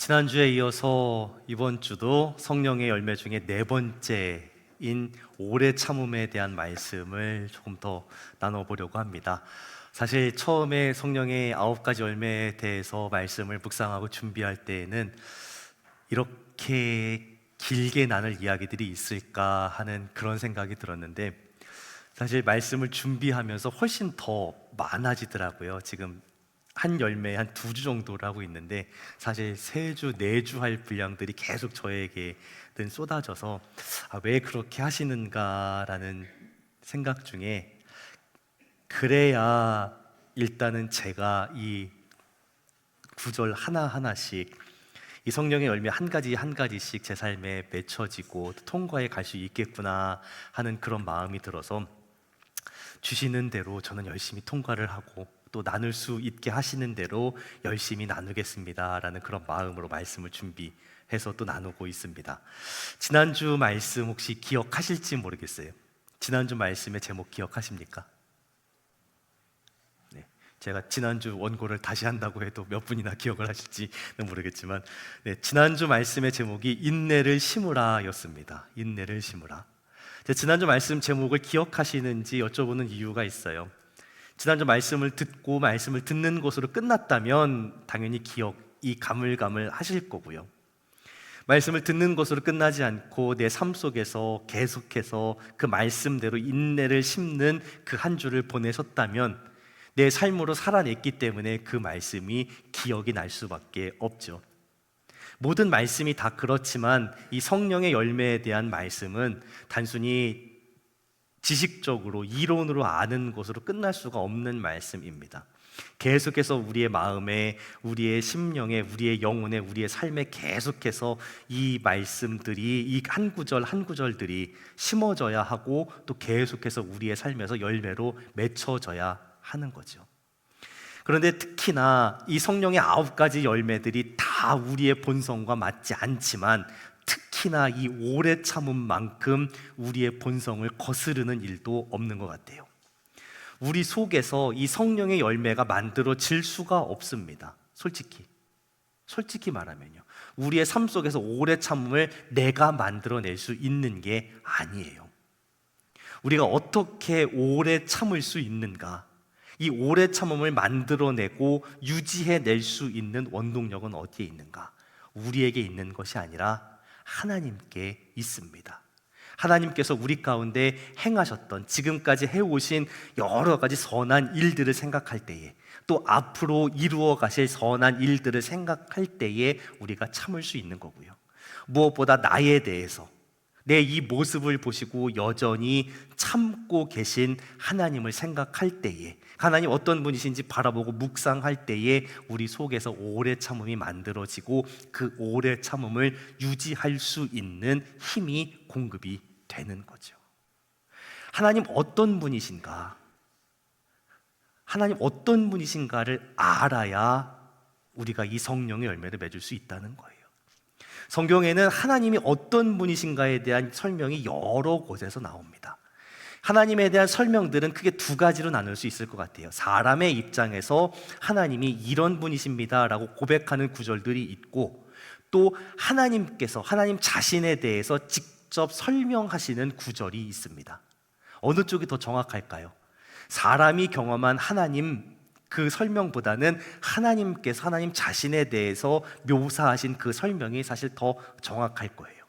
지난주에 이어서 이번 주도 성령의 열매 중에 네 번째인 오래 참음에 대한 말씀을 조금 더 나눠보려고 합니다. 사실 처음에 성령의 9가지 열매에 대해서 말씀을 묵상하고 준비할 때에는 이렇게 길게 나눌 이야기들이 있을까 하는 그런 생각이 들었는데, 사실 말씀을 준비하면서 훨씬 더 많아지더라고요. 지금 한 열매에 한 2주 정도를 하고 있는데, 사실 3주, 4주 할 분량들이 계속 저에게는 쏟아져서 왜 그렇게 하시는가라는 생각 중에, 그래야 일단은 제가 이 구절 하나하나씩, 이 성령의 열매 한 가지 한 가지씩 제 삶에 맺혀지고 통과해 갈 수 있겠구나 하는 그런 마음이 들어서, 주시는 대로 저는 열심히 통과를 하고 또 나눌 수 있게 하시는 대로 열심히 나누겠습니다라는 그런 마음으로 말씀을 준비해서 또 나누고 있습니다. 지난주 말씀 혹시 기억하실지 모르겠어요. 지난주 말씀의 제목 기억하십니까? 네, 제가 지난주 원고를 다시 한다고 해도 몇 분이나 기억을 하실지는 모르겠지만, 지난주 말씀의 제목이 인내를 심으라 였습니다. 인내를 심으라. 지난주 말씀 제목을 기억하시는지 여쭤보는 이유가 있어요. 지난주 말씀을 듣고 말씀을 듣는 것으로 끝났다면 당연히 기억이 가물가물 하실 거고요. 말씀을 듣는 것으로 끝나지 않고 내 삶 속에서 계속해서 그 말씀대로 인내를 심는 그 한 주를 보내셨다면 내 삶으로 살아냈기 때문에 그 말씀이 기억이 날 수밖에 없죠. 모든 말씀이 다 그렇지만 이 성령의 열매에 대한 말씀은 단순히 지식적으로 이론으로 아는 것으로 끝날 수가 없는 말씀입니다. 계속해서 우리의 마음에, 우리의 심령에, 우리의 영혼에, 우리의 삶에 계속해서 이 말씀들이, 이 한 구절 한 구절들이 심어져야 하고 또 계속해서 우리의 삶에서 열매로 맺혀져야 하는 거죠. 그런데 특히나 이 성령의 9가지 열매들이 다 우리의 본성과 맞지 않지만, 특히나 이 오래 참음만큼 우리의 본성을 거스르는 일도 없는 것 같아요. 우리 속에서 이 성령의 열매가 만들어질 수가 없습니다. 솔직히 말하면요, 우리의 삶 속에서 오래 참음을 내가 만들어낼 수 있는 게 아니에요. 우리가 어떻게 오래 참을 수 있는가? 이 오래 참음을 만들어내고 유지해낼 수 있는 원동력은 어디에 있는가? 우리에게 있는 것이 아니라 하나님께 있습니다. 하나님께서 우리 가운데 행하셨던, 지금까지 해오신 여러 가지 선한 일들을 생각할 때에, 또 앞으로 이루어 가실 선한 일들을 생각할 때에 우리가 참을 수 있는 거고요. 무엇보다 나에 대해서, 내 이 모습을 보시고 여전히 참고 계신 하나님을 생각할 때에, 하나님 어떤 분이신지 바라보고 묵상할 때에 우리 속에서 오래 참음이 만들어지고 그 오래 참음을 유지할 수 있는 힘이 공급이 되는 거죠. 하나님 어떤 분이신가? 하나님 어떤 분이신가를 알아야 우리가 이 성령의 열매를 맺을 수 있다는 거예요. 성경에는 하나님이 어떤 분이신가에 대한 설명이 여러 곳에서 나옵니다. 하나님에 대한 설명들은 크게 2가지로 나눌 수 있을 것 같아요. 사람의 입장에서 하나님이 이런 분이십니다 라고 고백하는 구절들이 있고, 또 하나님께서 하나님 자신에 대해서 직접 설명하시는 구절이 있습니다. 어느 쪽이 더 정확할까요? 사람이 경험한 하나님 그 설명보다는 하나님께서 하나님 자신에 대해서 묘사하신 그 설명이 사실 더 정확할 거예요.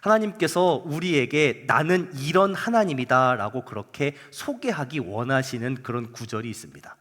하나님께서 우리에게 나는 이런 하나님이다 라고 그렇게 소개하기 원하시는 그런 구절이 있습니다.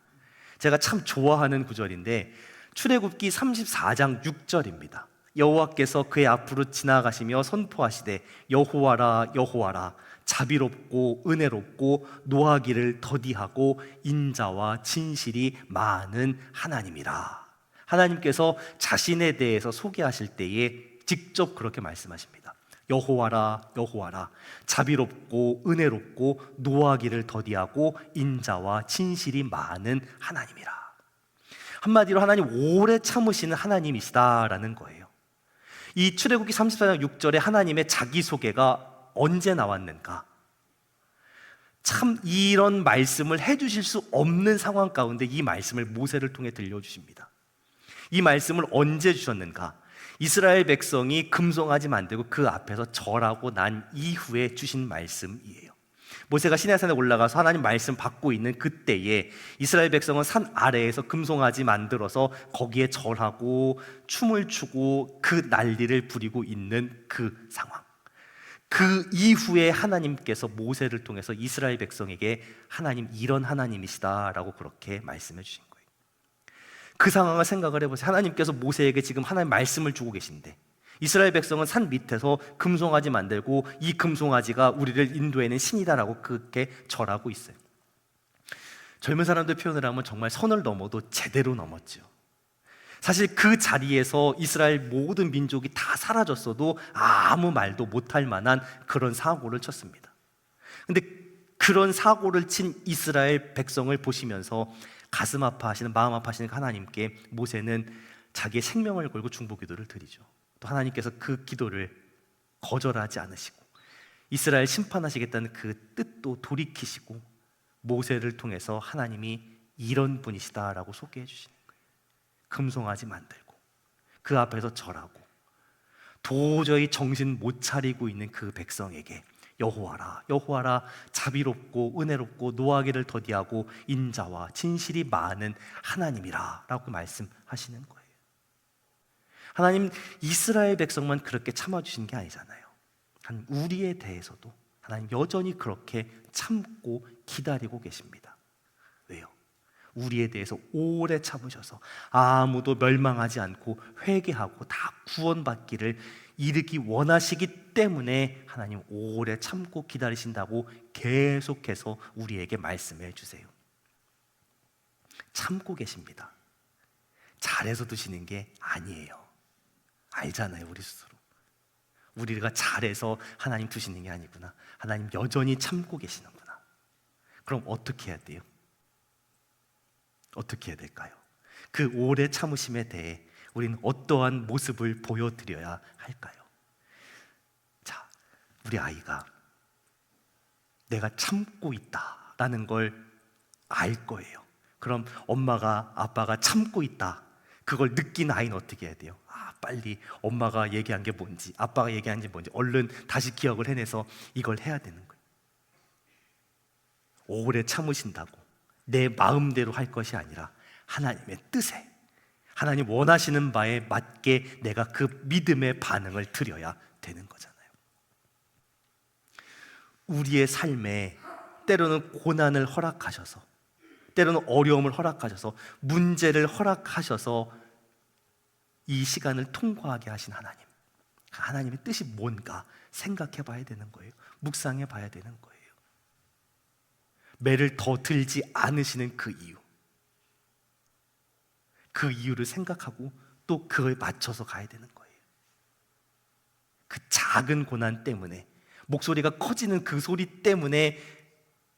제가 참 좋아하는 구절인데, 출애굽기 34장 6절입니다. 여호와께서 그의 앞으로 지나가시며 선포하시되 여호와라 여호와라, 자비롭고 은혜롭고 노하기를 더디하고 인자와 진실이 많은 하나님이라. 하나님께서 자신에 대해서 소개하실 때에 직접 그렇게 말씀하십니다. 여호와라 여호와라, 자비롭고 은혜롭고 노하기를 더디하고 인자와 진실이 많은 하나님이라. 한마디로 하나님 오래 참으시는 하나님이시다라는 거예요. 이 출애굽기 34장 6절에 하나님의 자기소개가 언제 나왔는가? 참 이런 말씀을 해주실 수 없는 상황 가운데 이 말씀을 모세를 통해 들려주십니다. 이 말씀을 언제 주셨는가? 이스라엘 백성이 금송아지 만들고 그 앞에서 절하고 난 이후에 주신 말씀이에요. 모세가 시내산에 올라가서 하나님 말씀 받고 있는 그때에 이스라엘 백성은 산 아래에서 금송아지 만들어서 거기에 절하고 춤을 추고 그 난리를 부리고 있는 그 상황. 그 이후에 하나님께서 모세를 통해서 이스라엘 백성에게 하나님 이런 하나님이시다라고 그렇게 말씀해 주신 거예요. 그 상황을 생각을 해보세요. 하나님께서 모세에게 지금 하나님 말씀을 주고 계신데 이스라엘 백성은 산 밑에서 금송아지 만들고 이 금송아지가 우리를 인도해낸 신이다라고 그렇게 절하고 있어요. 젊은 사람들 표현을 하면 정말 선을 넘어도 제대로 넘었죠. 사실 그 자리에서 이스라엘 모든 민족이 다 사라졌어도 아무 말도 못할 만한 그런 사고를 쳤습니다. 근데 그런 사고를 친 이스라엘 백성을 보시면서 가슴 아파하시는, 마음 아파하시는 하나님께 모세는 자기의 생명을 걸고 중보기도를 드리죠. 또 하나님께서 그 기도를 거절하지 않으시고 이스라엘 심판하시겠다는 그 뜻도 돌이키시고 모세를 통해서 하나님이 이런 분이시다라고 소개해 주시는 거예요. 금송아지 만들고 그 앞에서 절하고 도저히 정신 못 차리고 있는 그 백성에게 여호와라, 여호와라, 자비롭고 은혜롭고 노하기를 더디하고 인자와 진실이 많은 하나님이라 라고 말씀하시는 거예요. 하나님 이스라엘 백성만 그렇게 참아주신 게 아니잖아요. 우리에 대해서도 하나님 여전히 그렇게 참고 기다리고 계십니다. 왜요? 우리에 대해서 오래 참으셔서 아무도 멸망하지 않고 회개하고 다 구원받기를 이르기 원하시기 때문에 하나님 오래 참고 기다리신다고 계속해서 우리에게 말씀해 주세요. 참고 계십니다. 잘해서 두시는 게 아니에요. 알잖아요, 우리 스스로. 우리가 잘해서 하나님 두시는 게 아니구나. 하나님 여전히 참고 계시는구나. 그럼 어떻게 해야 돼요? 어떻게 해야 될까요? 그 오래 참으심에 대해 우리는 어떠한 모습을 보여드려야 할까요? 자, 우리 아이가 내가 참고 있다라는 걸 알 거예요. 그럼 엄마가, 아빠가 참고 있다, 그걸 느낀 아이는 어떻게 해야 돼요? 빨리 엄마가 얘기한 게 뭔지, 아빠가 얘기한 게 뭔지 얼른 다시 기억을 해내서 이걸 해야 되는 거예요. 오래 참으신다고 내 마음대로 할 것이 아니라 하나님의 뜻에, 하나님 원하시는 바에 맞게 내가 그 믿음의 반응을 드려야 되는 거잖아요. 우리의 삶에 때로는 고난을 허락하셔서, 때로는 어려움을 허락하셔서, 문제를 허락하셔서 이 시간을 통과하게 하신 하나님, 하나님의 뜻이 뭔가 생각해 봐야 되는 거예요. 묵상해 봐야 되는 거예요. 매를 더 들지 않으시는 그 이유, 그 이유를 생각하고 또 그거에 맞춰서 가야 되는 거예요. 그 작은 고난 때문에, 목소리가 커지는 그 소리 때문에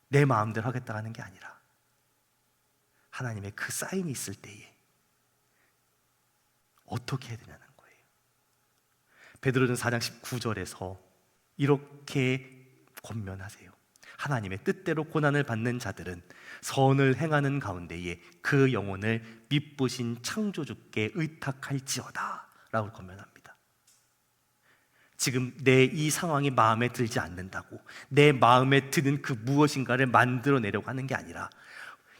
내 마음대로 하겠다 하는 게 아니라 하나님의 그 사인이 있을 때에 어떻게 해야 되냐는 거예요. 베드로전 4장 19절에서 이렇게 권면하세요. 하나님의 뜻대로 고난을 받는 자들은 선을 행하는 가운데에 그 영혼을 미쁘신 창조주께 의탁할지어다 라고 권면합니다. 지금 내 이 상황이 마음에 들지 않는다고 내 마음에 드는 그 무엇인가를 만들어내려고 하는 게 아니라,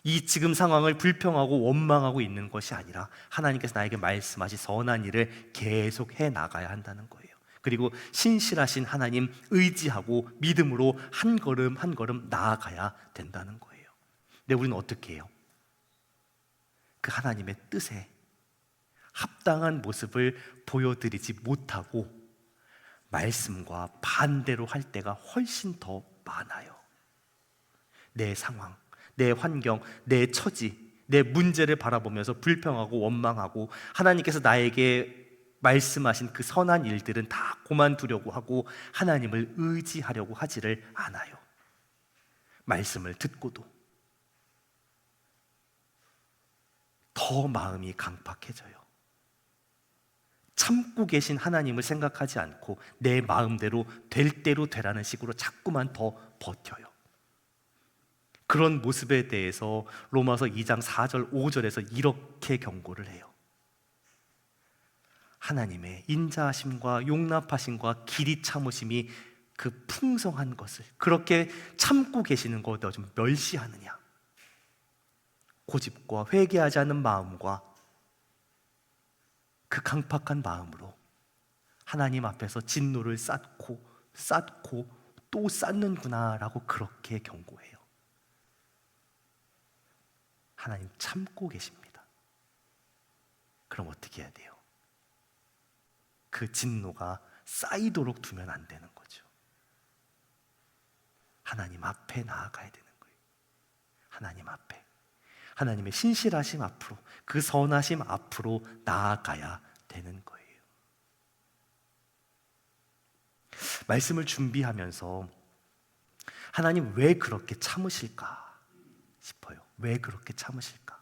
이 지금 상황을 불평하고 원망하고 있는 것이 아니라 하나님께서 나에게 말씀하신 선한 일을 계속 해 나가야 한다는 거예요. 그리고 신실하신 하나님 의지하고 믿음으로 한 걸음 한 걸음 나아가야 된다는 거예요. 근데 우리는 어떻게 해요? 그 하나님의 뜻에 합당한 모습을 보여드리지 못하고 말씀과 반대로 할 때가 훨씬 더 많아요. 내 상황, 내 환경, 내 처지, 내 문제를 바라보면서 불평하고 원망하고 하나님께서 나에게 말씀하신 그 선한 일들은 다 그만두려고 하고 하나님을 의지하려고 하지를 않아요. 말씀을 듣고도 더 마음이 강팍해져요. 참고 계신 하나님을 생각하지 않고 내 마음대로 될 대로 되라는 식으로 자꾸만 더 버텨요. 그런 모습에 대해서 로마서 2장 4절 5절에서 이렇게 경고를 해요. 하나님의 인자하심과 용납하심과 길이 참으심이 그 풍성한 것을 그렇게 참고 계시는 것을 좀 멸시하느냐? 고집과 회개하지 않는 마음과 그 강팍한 마음으로 하나님 앞에서 진노를 쌓고 또 쌓는구나 라고 그렇게 경고해요. 하나님 참고 계십니다. 그럼 어떻게 해야 돼요? 그 진노가 쌓이도록 두면 안 되는 거죠. 하나님 앞에 나아가야 되는 거예요. 하나님 앞에, 하나님의 신실하심 앞으로, 그 선하심 앞으로 나아가야 되는 거예요. 말씀을 준비하면서 하나님 왜 그렇게 참으실까 싶어요. 왜 그렇게 참으실까?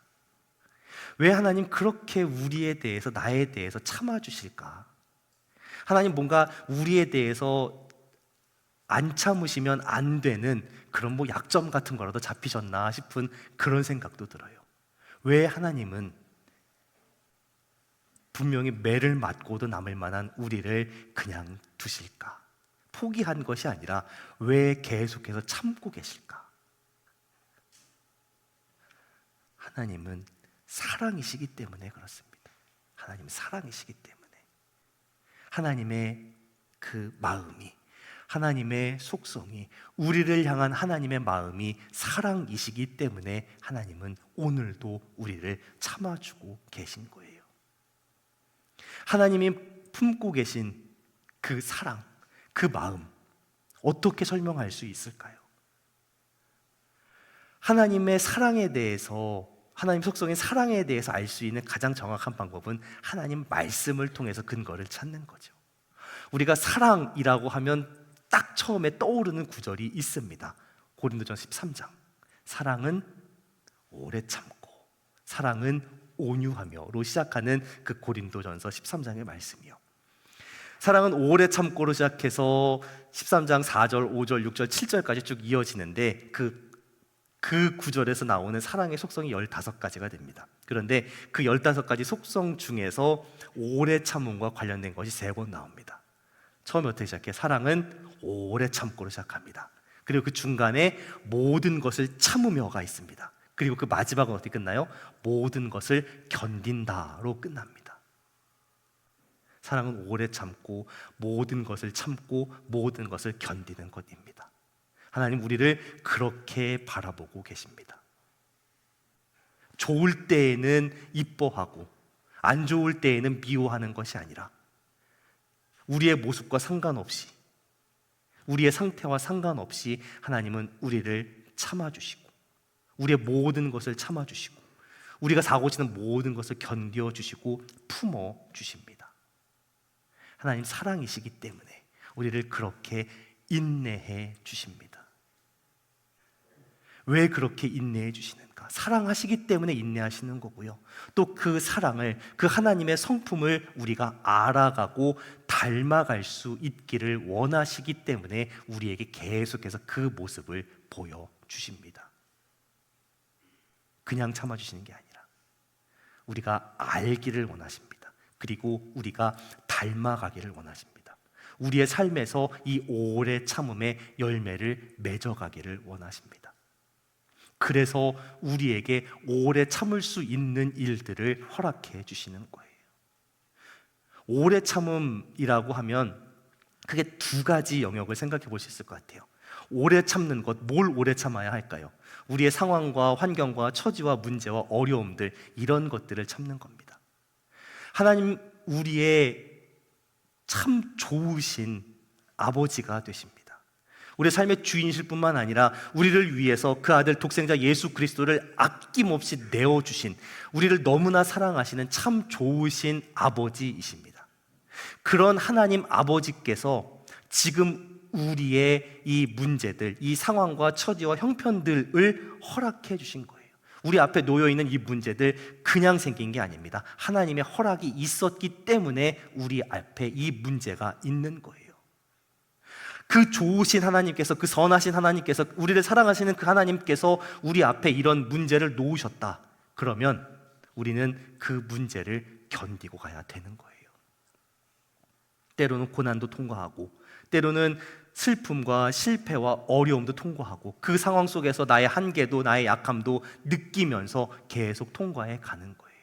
왜 하나님 그렇게 우리에 대해서, 나에 대해서 참아주실까? 하나님 뭔가 우리에 대해서 안 참으시면 안 되는 그런 뭐 약점 같은 거라도 잡히셨나 싶은 그런 생각도 들어요. 왜 하나님은 분명히 매를 맞고도 남을 만한 우리를 그냥 두실까? 포기한 것이 아니라 왜 계속해서 참고 계실까? 하나님은 사랑이시기 때문에 그렇습니다. 하나님은 사랑이시기 때문에 하나님의 그 마음이, 하나님의 속성이, 우리를 향한 하나님의 마음이 사랑이시기 때문에 하나님은 오늘도 우리를 참아주고 계신 거예요. 하나님이 품고 계신 그 사랑, 그 마음 어떻게 설명할 수 있을까요? 하나님의 사랑에 대해서, 하나님 속성의 사랑에 대해서 알 수 있는 가장 정확한 방법은 하나님 말씀을 통해서 근거를 찾는 거죠. 우리가 사랑이라고 하면 딱 처음에 떠오르는 구절이 있습니다. 고린도전서 13장. 사랑은 오래 참고, 사랑은 온유하며로 시작하는 그 고린도전서 13장의 말씀이요. 사랑은 오래 참고로 시작해서 13장 4절, 5절, 6절, 7절까지 쭉 이어지는데 그 구절에서 나오는 사랑의 속성이 15가지가 됩니다. 그런데 그 15가지 속성 중에서 오래 참음과 관련된 것이 3번 나옵니다. 처음에 어떻게 시작해요? 사랑은 오래 참고로 시작합니다. 그리고 그 중간에 모든 것을 참으며가 있습니다. 그리고 그 마지막은 어떻게 끝나요? 모든 것을 견딘다로 끝납니다. 사랑은 오래 참고 모든 것을 참고 모든 것을 견디는 것입니다. 하나님 우리를 그렇게 바라보고 계십니다. 좋을 때에는 이뻐하고 안 좋을 때에는 미워하는 것이 아니라 우리의 모습과 상관없이, 우리의 상태와 상관없이 하나님은 우리를 참아주시고 우리의 모든 것을 참아주시고 우리가 사고치는 모든 것을 견뎌주시고 품어주십니다. 하나님 사랑이시기 때문에 우리를 그렇게 인내해 주십니다. 왜 그렇게 인내해 주시는가? 사랑하시기 때문에 인내하시는 거고요. 또 그 사랑을, 그 하나님의 성품을 우리가 알아가고 닮아갈 수 있기를 원하시기 때문에 우리에게 계속해서 그 모습을 보여주십니다. 그냥 참아주시는 게 아니라 우리가 알기를 원하십니다. 그리고 우리가 닮아가기를 원하십니다. 우리의 삶에서 이 오래 참음의 열매를 맺어가기를 원하십니다. 그래서 우리에게 오래 참을 수 있는 일들을 허락해 주시는 거예요. 오래 참음이라고 하면 크게 2가지 영역을 생각해 볼 수 있을 것 같아요. 오래 참는 것, 뭘 오래 참아야 할까요? 우리의 상황과 환경과 처지와 문제와 어려움들, 이런 것들을 참는 겁니다. 하나님 우리의 참 좋으신 아버지가 되십니다. 우리의 삶의 주인이실 뿐만 아니라 우리를 위해서 그 아들 독생자 예수 그리스도를 아낌없이 내어주신, 우리를 너무나 사랑하시는 참 좋으신 아버지이십니다. 그런 하나님 아버지께서 지금 우리의 이 문제들, 이 상황과 처지와 형편들을 허락해 주신 거예요. 우리 앞에 놓여있는 이 문제들 그냥 생긴 게 아닙니다. 하나님의 허락이 있었기 때문에 우리 앞에 이 문제가 있는 거예요. 그 좋으신 하나님께서, 그 선하신 하나님께서, 우리를 사랑하시는 그 하나님께서 우리 앞에 이런 문제를 놓으셨다. 그러면 우리는 그 문제를 견디고 가야 되는 거예요. 때로는 고난도 통과하고, 때로는 슬픔과 실패와 어려움도 통과하고, 그 상황 속에서 나의 한계도 나의 약함도 느끼면서 계속 통과해 가는 거예요.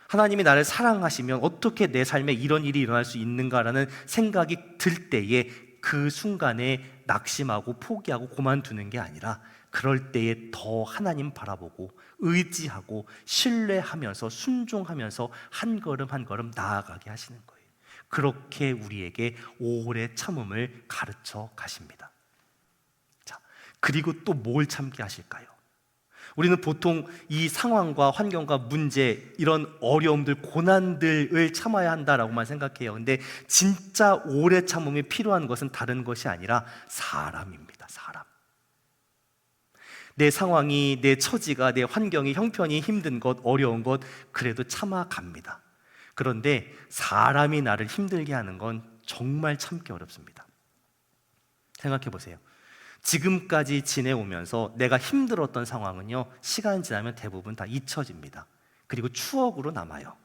하나님이 나를 사랑하시면 어떻게 내 삶에 이런 일이 일어날 수 있는가라는 생각이 들 때에 그 순간에 낙심하고 포기하고 그만두는 게 아니라, 그럴 때에 더 하나님 바라보고 의지하고 신뢰하면서 순종하면서 한 걸음 한 걸음 나아가게 하시는 거예요. 그렇게 우리에게 오래 참음을 가르쳐 가십니다. 자, 그리고 또 뭘 참게 하실까요? 우리는 보통 이 상황과 환경과 문제, 이런 어려움들, 고난들을 참아야 한다라고만 생각해요. 근데 진짜 오래 참음이 필요한 것은 다른 것이 아니라 사람입니다. 사람. 내 상황이, 내 처지가, 내 환경이, 형편이 힘든 것, 어려운 것, 그래도 참아갑니다. 그런데 사람이 나를 힘들게 하는 건 정말 참기 어렵습니다. 생각해 보세요. 지금까지 지내오면서 내가 힘들었던 상황은요, 시간 지나면 대부분 다 잊혀집니다. 그리고 추억으로 남아요.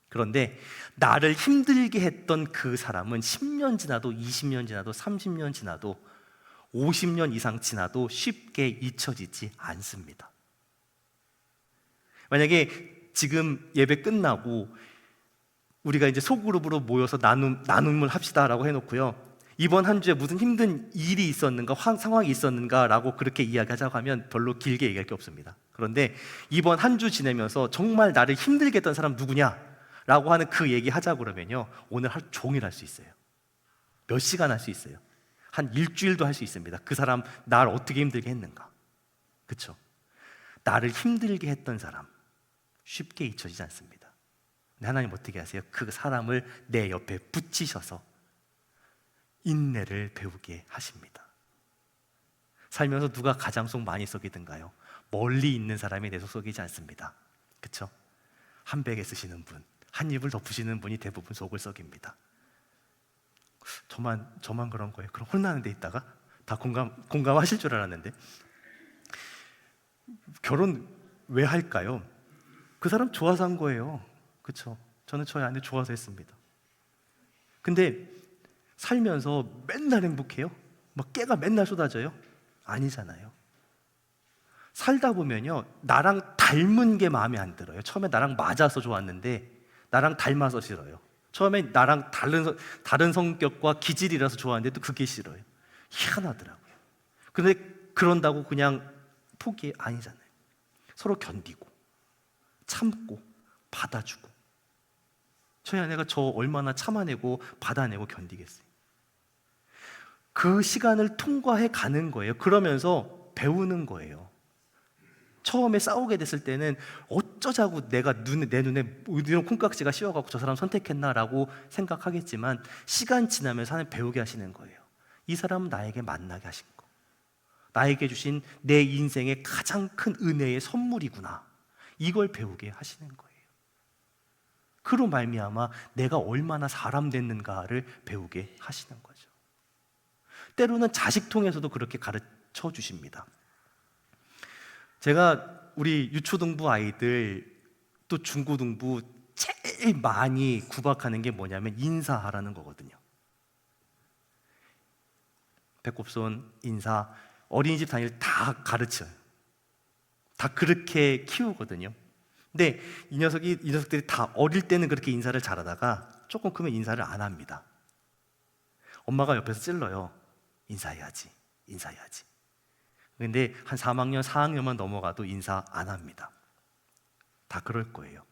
그런데 나를 힘들게 했던 그 사람은 10년 지나도 20년 지나도 30년 지나도 50년 이상 지나도 쉽게 잊혀지지 않습니다. 만약에 지금 예배 끝나고 우리가 이제 소그룹으로 모여서 나눔을 합시다라고 해놓고요, 이번 한 주에 무슨 힘든 일이 있었는가, 상황이 있었는가 라고 그렇게 이야기하자고 하면 별로 길게 얘기할 게 없습니다. 그런데 이번 한 주 지내면서 정말 나를 힘들게 했던 사람 누구냐 라고 하는 그 얘기 하자고 그러면요, 오늘 하루 종일 할 수 있어요. 몇 시간 할 수 있어요. 한 일주일도 할 수 있습니다. 그 사람 나를 어떻게 힘들게 했는가. 그렇죠? 나를 힘들게 했던 사람 쉽게 잊혀지지 않습니다. 근데 하나님 어떻게 하세요? 그 사람을 내 옆에 붙이셔서 인내를 배우게 하십니다. 살면서 누가 가장 속 많이 썩이든가요? 멀리 있는 사람이 내 속 썩이지 않습니다. 그렇죠? 한 베개 쓰시는 분, 한 입을 덮으시는 분이 대부분 속을 썩입니다. 저만 그런 거예요? 그럼 혼나는 데 있다가 다 공감하실 줄 알았는데. 결혼 왜 할까요? 그 사람 좋아서 한 거예요. 그렇죠? 저는 저희 아내 좋아서 했습니다. 근데 살면서 맨날 행복해요? 막 깨가 맨날 쏟아져요? 아니잖아요. 살다 보면요, 나랑 닮은 게 마음에 안 들어요. 처음에 나랑 맞아서 좋았는데 나랑 닮아서 싫어요. 처음에 나랑 다른 성격과 기질이라서 좋아하는데 또 그게 싫어요. 희한하더라고요. 근데 그런다고 그냥 포기 아니잖아요. 서로 견디고 참고 받아주고. 저희 아내가 저 얼마나 참아내고 받아내고 견디겠어요. 그 시간을 통과해 가는 거예요. 그러면서 배우는 거예요. 처음에 싸우게 됐을 때는 어쩌자고 내가 내 눈에 이런 콩깍지가 씌워갖고 저 사람 선택했나라고 생각하겠지만, 시간 지나면서 하나님 배우게 하시는 거예요. 이 사람은 나에게 만나게 하신 거, 나에게 주신 내 인생의 가장 큰 은혜의 선물이구나, 이걸 배우게 하시는 거예요. 그로 말미암아 내가 얼마나 사람 됐는가를 배우게 하시는 거죠. 때로는 자식 통해서도 그렇게 가르쳐 주십니다. 제가 우리 유초등부 아이들 또 중고등부 제일 많이 구박하는 게 뭐냐면 인사하라는 거거든요. 배꼽손, 인사, 어린이집 다닐 때 다 가르쳐요. 다 그렇게 키우거든요. 근데 이 녀석들이 다 어릴 때는 그렇게 인사를 잘하다가 조금 크면 인사를 안 합니다. 엄마가 옆에서 찔러요. 인사해야지, 인사해야지. 근데 한 3학년, 4학년만 넘어가도 인사 안 합니다. 다 그럴 거예요.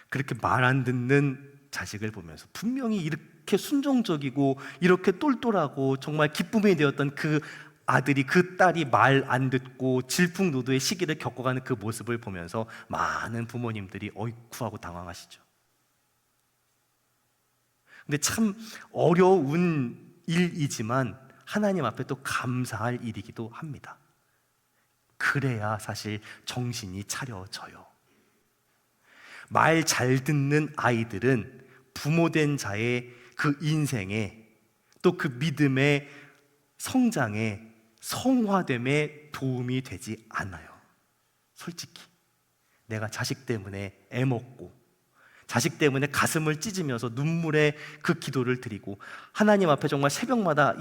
그렇게 말 안 듣는 자식을 보면서 분명히 이렇게 순종적이고 이렇게 똘똘하고 정말 기쁨이 되었던 그 아들이, 그 딸이 말 안 듣고 질풍노도의 시기를 겪어가는 그 모습을 보면서 많은 부모님들이 어이쿠하고 당황하시죠. 근데 참 어려운 일이지만 하나님 앞에 또 감사할 일이기도 합니다. 그래야 사실 정신이 차려져요. 말 잘 듣는 아이들은 부모된 자의 그 인생에, 또 그 믿음의 성장에, 성화됨에 도움이 되지 않아요. 솔직히 내가 자식 때문에 애먹고 자식 때문에 가슴을 찢으면서 눈물의 그 기도를 드리고 하나님 앞에 정말 새벽마다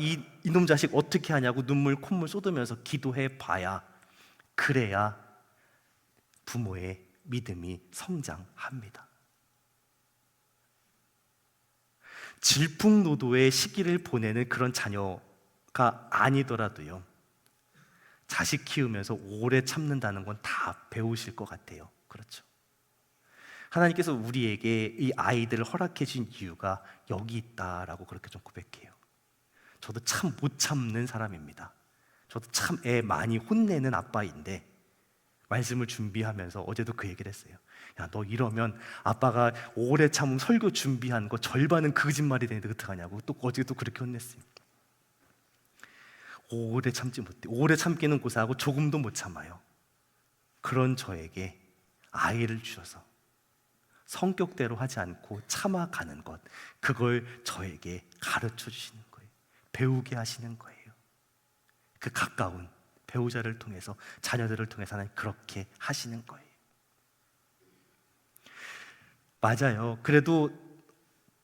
이놈 자식 어떻게 하냐고 눈물 콧물 쏟으면서 기도해 봐야, 그래야 부모의 믿음이 성장합니다. 질풍노도의 시기를 보내는 그런 자녀가 아니더라도요, 자식 키우면서 오래 참는다는 건 다 배우실 것 같아요. 그렇죠? 하나님께서 우리에게 이 아이들을 허락해 주신 이유가 여기 있다라고 그렇게 좀 고백해요. 저도 참 못 참는 사람입니다. 저도 참 애 많이 혼내는 아빠인데, 말씀을 준비하면서 어제도 그 얘기를 했어요. 야, 너 이러면 아빠가 오래 참은 설교 준비한 거 절반은 거짓말이 되는데 어떡하냐고. 또 어제 또 그렇게 혼냈어요. 오래 참지 못해. 오래 참기는 고사하고 조금도 못 참아요. 그런 저에게 아이를 주셔서 성격대로 하지 않고 참아가는 것, 그걸 저에게 가르쳐 주시는 거예요. 배우게 하시는 거예요. 그 가까운 배우자를 통해서, 자녀들을 통해서 하나님 그렇게 하시는 거예요. 맞아요. 그래도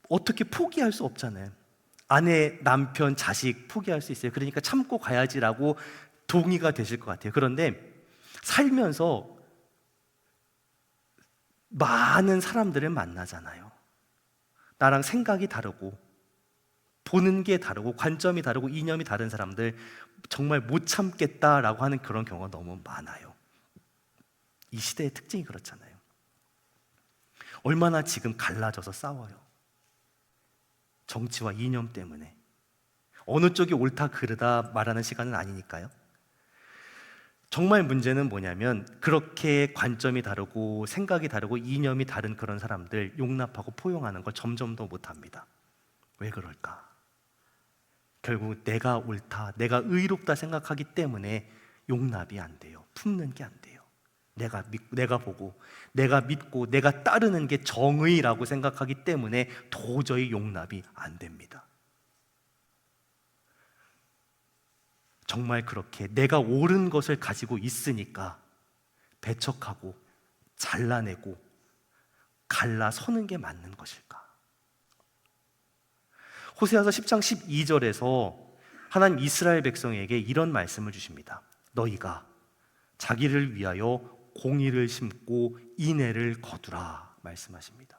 어떻게 포기할 수 없잖아요. 아내, 남편, 자식 포기할 수 있어요. 그러니까 참고 가야지라고 동의가 되실 것 같아요. 그런데 살면서 많은 사람들을 만나잖아요. 나랑 생각이 다르고 보는 게 다르고 관점이 다르고 이념이 다른 사람들, 정말 못 참겠다라고 하는 그런 경우가 너무 많아요. 이 시대의 특징이 그렇잖아요. 얼마나 지금 갈라져서 싸워요. 정치와 이념 때문에. 어느 쪽이 옳다 그르다 말하는 시간은 아니니까요. 정말 문제는 뭐냐면, 그렇게 관점이 다르고 생각이 다르고 이념이 다른 그런 사람들 용납하고 포용하는 걸 점점 더 못합니다. 왜 그럴까? 결국 내가 옳다, 내가 의롭다 생각하기 때문에 용납이 안 돼요. 품는 게 안 돼요. 내가 보고, 내가 믿고, 내가 따르는 게 정의라고 생각하기 때문에 도저히 용납이 안 됩니다. 정말 그렇게 내가 옳은 것을 가지고 있으니까 배척하고 잘라내고 갈라서는 게 맞는 것일까? 호세아서 10장 12절에서 하나님 이스라엘 백성에게 이런 말씀을 주십니다. 너희가 자기를 위하여 공의를 심고 인애를 거두라 말씀하십니다.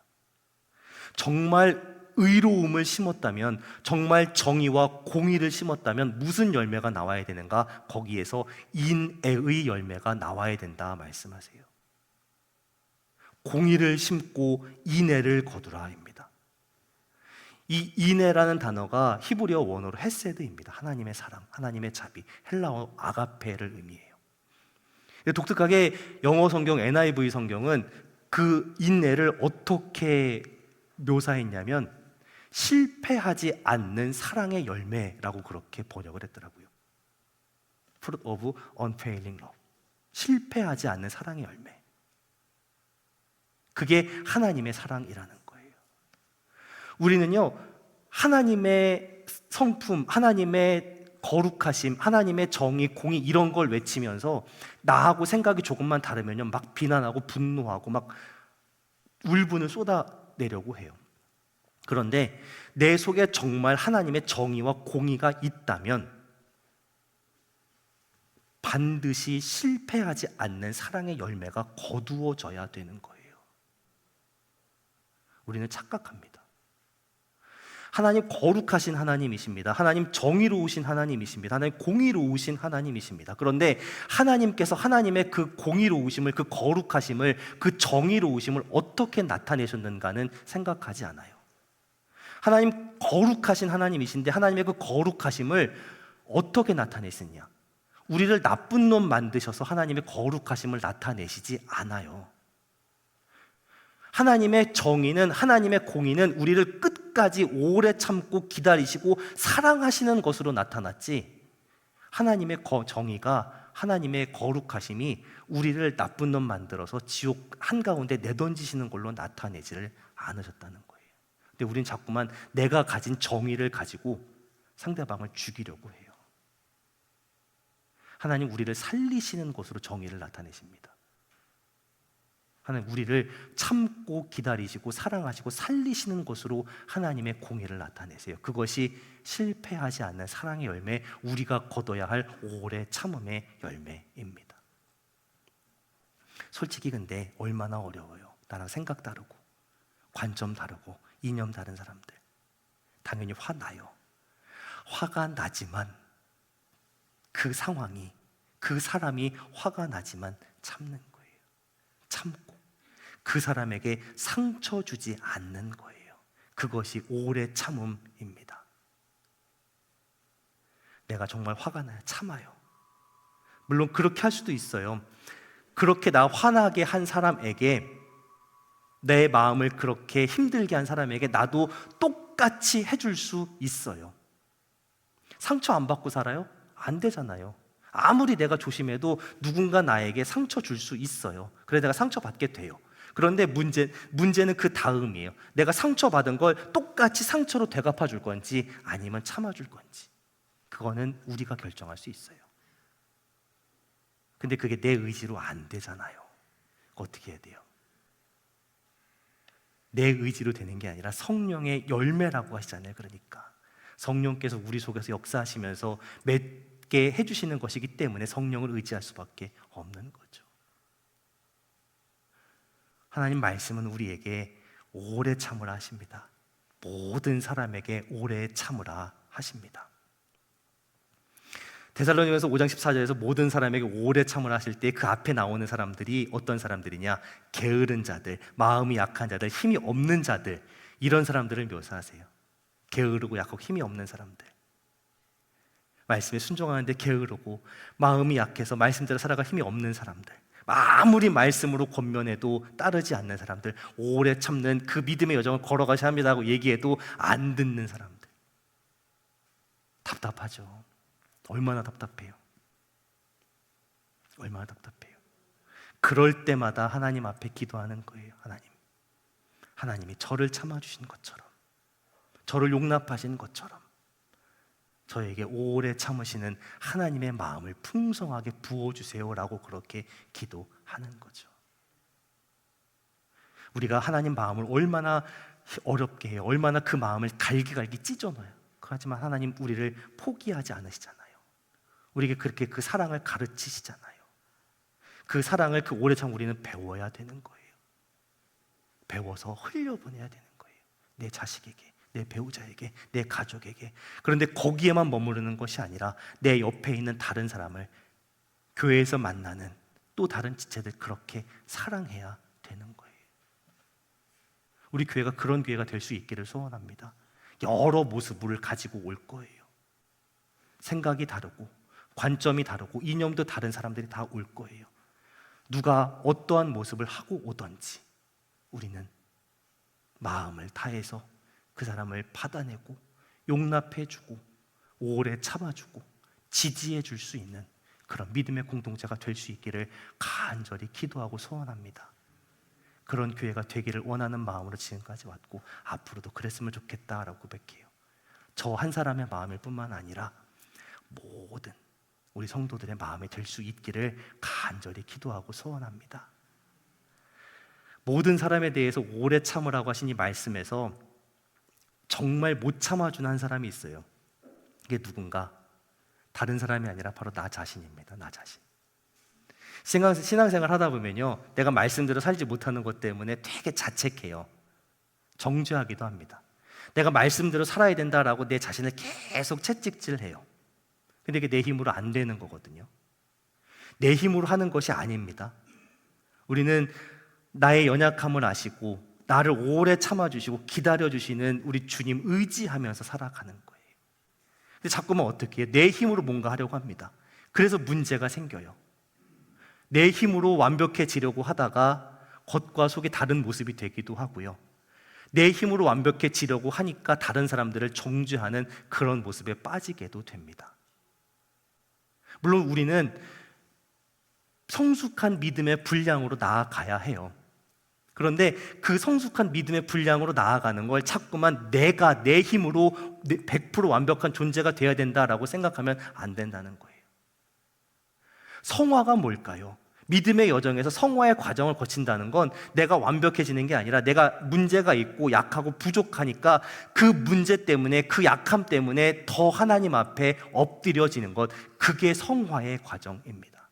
정말 의로움을 심었다면, 정말 정의와 공의를 심었다면 무슨 열매가 나와야 되는가? 거기에서 인애의 열매가 나와야 된다 말씀하세요. 공의를 심고 인애를 거두라입니다. 이 인애라는 단어가 히브리어 원어로 헤세드입니다. 하나님의 사랑, 하나님의 자비, 헬라어 아가페를 의미해요. 독특하게 영어 성경 NIV 성경은 그 인애를 어떻게 묘사했냐면 실패하지 않는 사랑의 열매라고 그렇게 번역을 했더라고요. Fruit of unfailing love. 실패하지 않는 사랑의 열매. 그게 하나님의 사랑이라는 거예요. 우리는요, 하나님의 성품, 하나님의 거룩하심, 하나님의 정의, 공의 이런 걸 외치면서 나하고 생각이 조금만 다르면요 막 비난하고 분노하고 막 울분을 쏟아내려고 해요. 그런데 내 속에 정말 하나님의 정의와 공의가 있다면 반드시 실패하지 않는 사랑의 열매가 거두어져야 되는 거예요. 우리는 착각합니다. 하나님 거룩하신 하나님이십니다. 하나님 정의로우신 하나님이십니다. 하나님 공의로우신 하나님이십니다. 그런데 하나님께서 하나님의 그 공의로우심을, 그 거룩하심을, 그 정의로우심을 어떻게 나타내셨는가는 생각하지 않아요. 하나님 거룩하신 하나님이신데 하나님의 그 거룩하심을 어떻게 나타내시냐? 우리를 나쁜 놈 만드셔서 하나님의 거룩하심을 나타내시지 않아요. 하나님의 정의는, 하나님의 공의는 우리를 끝까지 오래 참고 기다리시고 사랑하시는 것으로 나타났지, 하나님의 정의가, 하나님의 거룩하심이 우리를 나쁜 놈 만들어서 지옥 한가운데 내던지시는 걸로 나타내지를 않으셨다는 거예요. 근데 우린 자꾸만 내가 가진 정의를 가지고 상대방을 죽이려고 해요. 하나님 우리를 살리시는 것으로 정의를 나타내십니다. 하나님 우리를 참고 기다리시고 사랑하시고 살리시는 것으로 하나님의 공의를 나타내세요. 그것이 실패하지 않는 사랑의 열매, 우리가 거둬야 할 오래 참음의 열매입니다. 솔직히 근데 얼마나 어려워요. 나랑 생각 다르고 관점 다르고 이념 다른 사람들. 당연히 화나요. 화가 나지만 그 상황이, 그 사람이 화가 나지만 참는 거예요. 참고 그 사람에게 상처 주지 않는 거예요. 그것이 오래 참음입니다. 내가 정말 화가 나요. 참아요. 물론 그렇게 할 수도 있어요. 그렇게 나 화나게 한 사람에게, 내 마음을 그렇게 힘들게 한 사람에게 나도 똑같이 해줄 수 있어요. 상처 안 받고 살아요? 안 되잖아요. 아무리 내가 조심해도 누군가 나에게 상처 줄 수 있어요. 그래서 내가 상처 받게 돼요. 그런데 문제는 그 다음이에요. 내가 상처받은 걸 똑같이 상처로 되갚아 줄 건지 아니면 참아 줄 건지, 그거는 우리가 결정할 수 있어요. 근데 그게 내 의지로 안 되잖아요. 어떻게 해야 돼요? 내 의지로 되는 게 아니라 성령의 열매라고 하시잖아요. 그러니까 성령께서 우리 속에서 역사하시면서 맺게 해주시는 것이기 때문에 성령을 의지할 수밖에 없는 거죠. 하나님 말씀은 우리에게 오래 참으라 하십니다. 모든 사람에게 오래 참으라 하십니다. 데살로니가서 5장 14절에서 모든 사람에게 오래 참으라 하실 때 그 앞에 나오는 사람들이 어떤 사람들이냐? 게으른 자들, 마음이 약한 자들, 힘이 없는 자들, 이런 사람들을 묘사하세요. 게으르고 약하고 힘이 없는 사람들, 말씀에 순종하는데 게으르고 마음이 약해서 말씀대로 살아가 힘이 없는 사람들, 아무리 말씀으로 권면해도 따르지 않는 사람들, 오래 참는 그 믿음의 여정을 걸어가셔야 합니다고 얘기해도 안 듣는 사람들. 답답하죠. 얼마나 답답해요. 얼마나 답답해요. 그럴 때마다 하나님 앞에 기도하는 거예요. 하나님이 저를 참아주신 것처럼, 저를 용납하신 것처럼 저에게 오래 참으시는 하나님의 마음을 풍성하게 부어주세요라고 그렇게 기도하는 거죠. 우리가 하나님 마음을 얼마나 어렵게 해요. 얼마나 그 마음을 갈기갈기 찢어놔요. 하지만 하나님 우리를 포기하지 않으시잖아요. 우리에게 그렇게 그 사랑을 가르치시잖아요. 그 사랑을, 그 오래 참 우리는 배워야 되는 거예요. 배워서 흘려보내야 되는 거예요. 내 자식에게, 내 배우자에게, 내 가족에게. 그런데 거기에만 머무르는 것이 아니라 내 옆에 있는 다른 사람을, 교회에서 만나는 또 다른 지체들, 그렇게 사랑해야 되는 거예요. 우리 교회가 그런 교회가 될 수 있기를 소원합니다. 여러 모습을 가지고 올 거예요. 생각이 다르고 관점이 다르고 이념도 다른 사람들이 다 올 거예요. 누가 어떠한 모습을 하고 오든지 우리는 마음을 다해서 그 사람을 받아내고 용납해주고 오래 참아주고 지지해줄 수 있는 그런 믿음의 공동체가 될 수 있기를 간절히 기도하고 소원합니다. 그런 교회가 되기를 원하는 마음으로 지금까지 왔고 앞으로도 그랬으면 좋겠다라고 고백해요. 저 한 사람의 마음일 뿐만 아니라 모든 우리 성도들의 마음이 될 수 있기를 간절히 기도하고 소원합니다. 모든 사람에 대해서 오래 참으라고 하신 이 말씀에서 정말 못 참아주는 한 사람이 있어요. 이게 누군가? 다른 사람이 아니라 바로 나 자신입니다. 나 자신. 신앙생활 하다 보면요, 내가 말씀대로 살지 못하는 것 때문에 되게 자책해요. 정죄하기도 합니다. 내가 말씀대로 살아야 된다라고 내 자신을 계속 채찍질해요. 근데 이게 내 힘으로 안 되는 거거든요. 내 힘으로 하는 것이 아닙니다. 우리는 나의 연약함을 아시고 나를 오래 참아주시고 기다려주시는 우리 주님 의지하면서 살아가는 거예요. 근데 자꾸만 어떻게 해요? 내 힘으로 뭔가 하려고 합니다. 그래서 문제가 생겨요. 내 힘으로 완벽해지려고 하다가 겉과 속이 다른 모습이 되기도 하고요. 내 힘으로 완벽해지려고 하니까 다른 사람들을 정죄하는 그런 모습에 빠지게도 됩니다. 물론 우리는 성숙한 믿음의 분량으로 나아가야 해요. 그런데 그 성숙한 믿음의 분량으로 나아가는 걸 자꾸만 내가 내 힘으로 100% 완벽한 존재가 되어야 된다라고 생각하면 안 된다는 거예요. 성화가 뭘까요? 믿음의 여정에서 성화의 과정을 거친다는 건 내가 완벽해지는 게 아니라 내가 문제가 있고 약하고 부족하니까 그 문제 때문에, 그 약함 때문에 더 하나님 앞에 엎드려지는 것, 그게 성화의 과정입니다.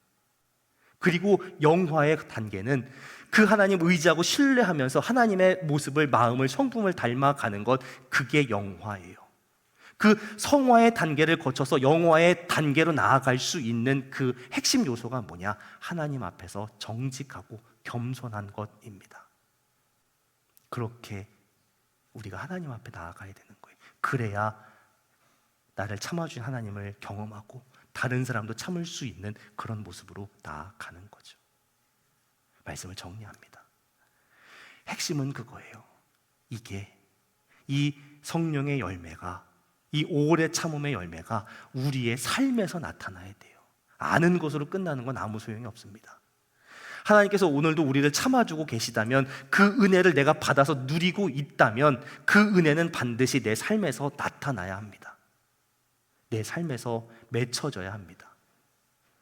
그리고 영화의 단계는 그 하나님 의지하고 신뢰하면서 하나님의 모습을, 마음을, 성품을 닮아가는 것, 그게 영화예요. 그 성화의 단계를 거쳐서 영화의 단계로 나아갈 수 있는 그 핵심 요소가 뭐냐? 하나님 앞에서 정직하고 겸손한 것입니다. 그렇게 우리가 하나님 앞에 나아가야 되는 거예요. 그래야 나를 참아주신 하나님을 경험하고 다른 사람도 참을 수 있는 그런 모습으로 나아가는 거죠. 말씀을 정리합니다. 핵심은 그거예요. 이 성령의 열매가, 이 오래 참음의 열매가 우리의 삶에서 나타나야 돼요. 아는 것으로 끝나는 건 아무 소용이 없습니다. 하나님께서 오늘도 우리를 참아주고 계시다면, 그 은혜를 내가 받아서 누리고 있다면 그 은혜는 반드시 내 삶에서 나타나야 합니다. 내 삶에서 맺혀져야 합니다.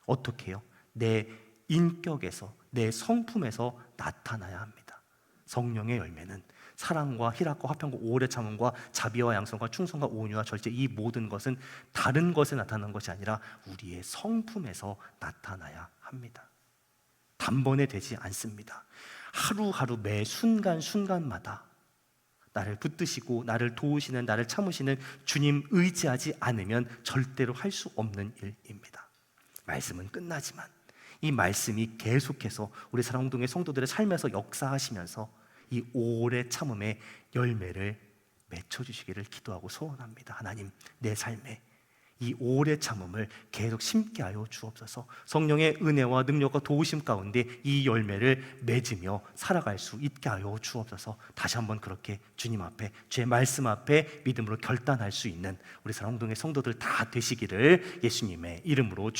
어떻게 해요? 내 인격에서, 내 성품에서 나타나야 합니다. 성령의 열매는 사랑과 희락과 화평과 오래 참음과 자비와 양선과 충성과 온유와 절제, 이 모든 것은 다른 것에 나타나는 것이 아니라 우리의 성품에서 나타나야 합니다. 단번에 되지 않습니다. 하루하루 매 순간순간마다 나를 붙드시고 나를 도우시는, 나를 참으시는 주님 의지하지 않으면 절대로 할 수 없는 일입니다. 말씀은 끝나지만 이 말씀이 계속해서 우리 사랑동의 성도들의 삶에서 역사하시면서 이 오래 참음의 열매를 맺혀주시기를 기도하고 소원합니다. 하나님, 내 삶에 이 오래 참음을 계속 심게 하여 주옵소서. 성령의 은혜와 능력과 도우심 가운데 이 열매를 맺으며 살아갈 수 있게 하여 주옵소서. 다시 한번 그렇게 주님 앞에, 주의 말씀 앞에 믿음으로 결단할 수 있는 우리 사랑동의 성도들 다 되시기를 예수님의 이름으로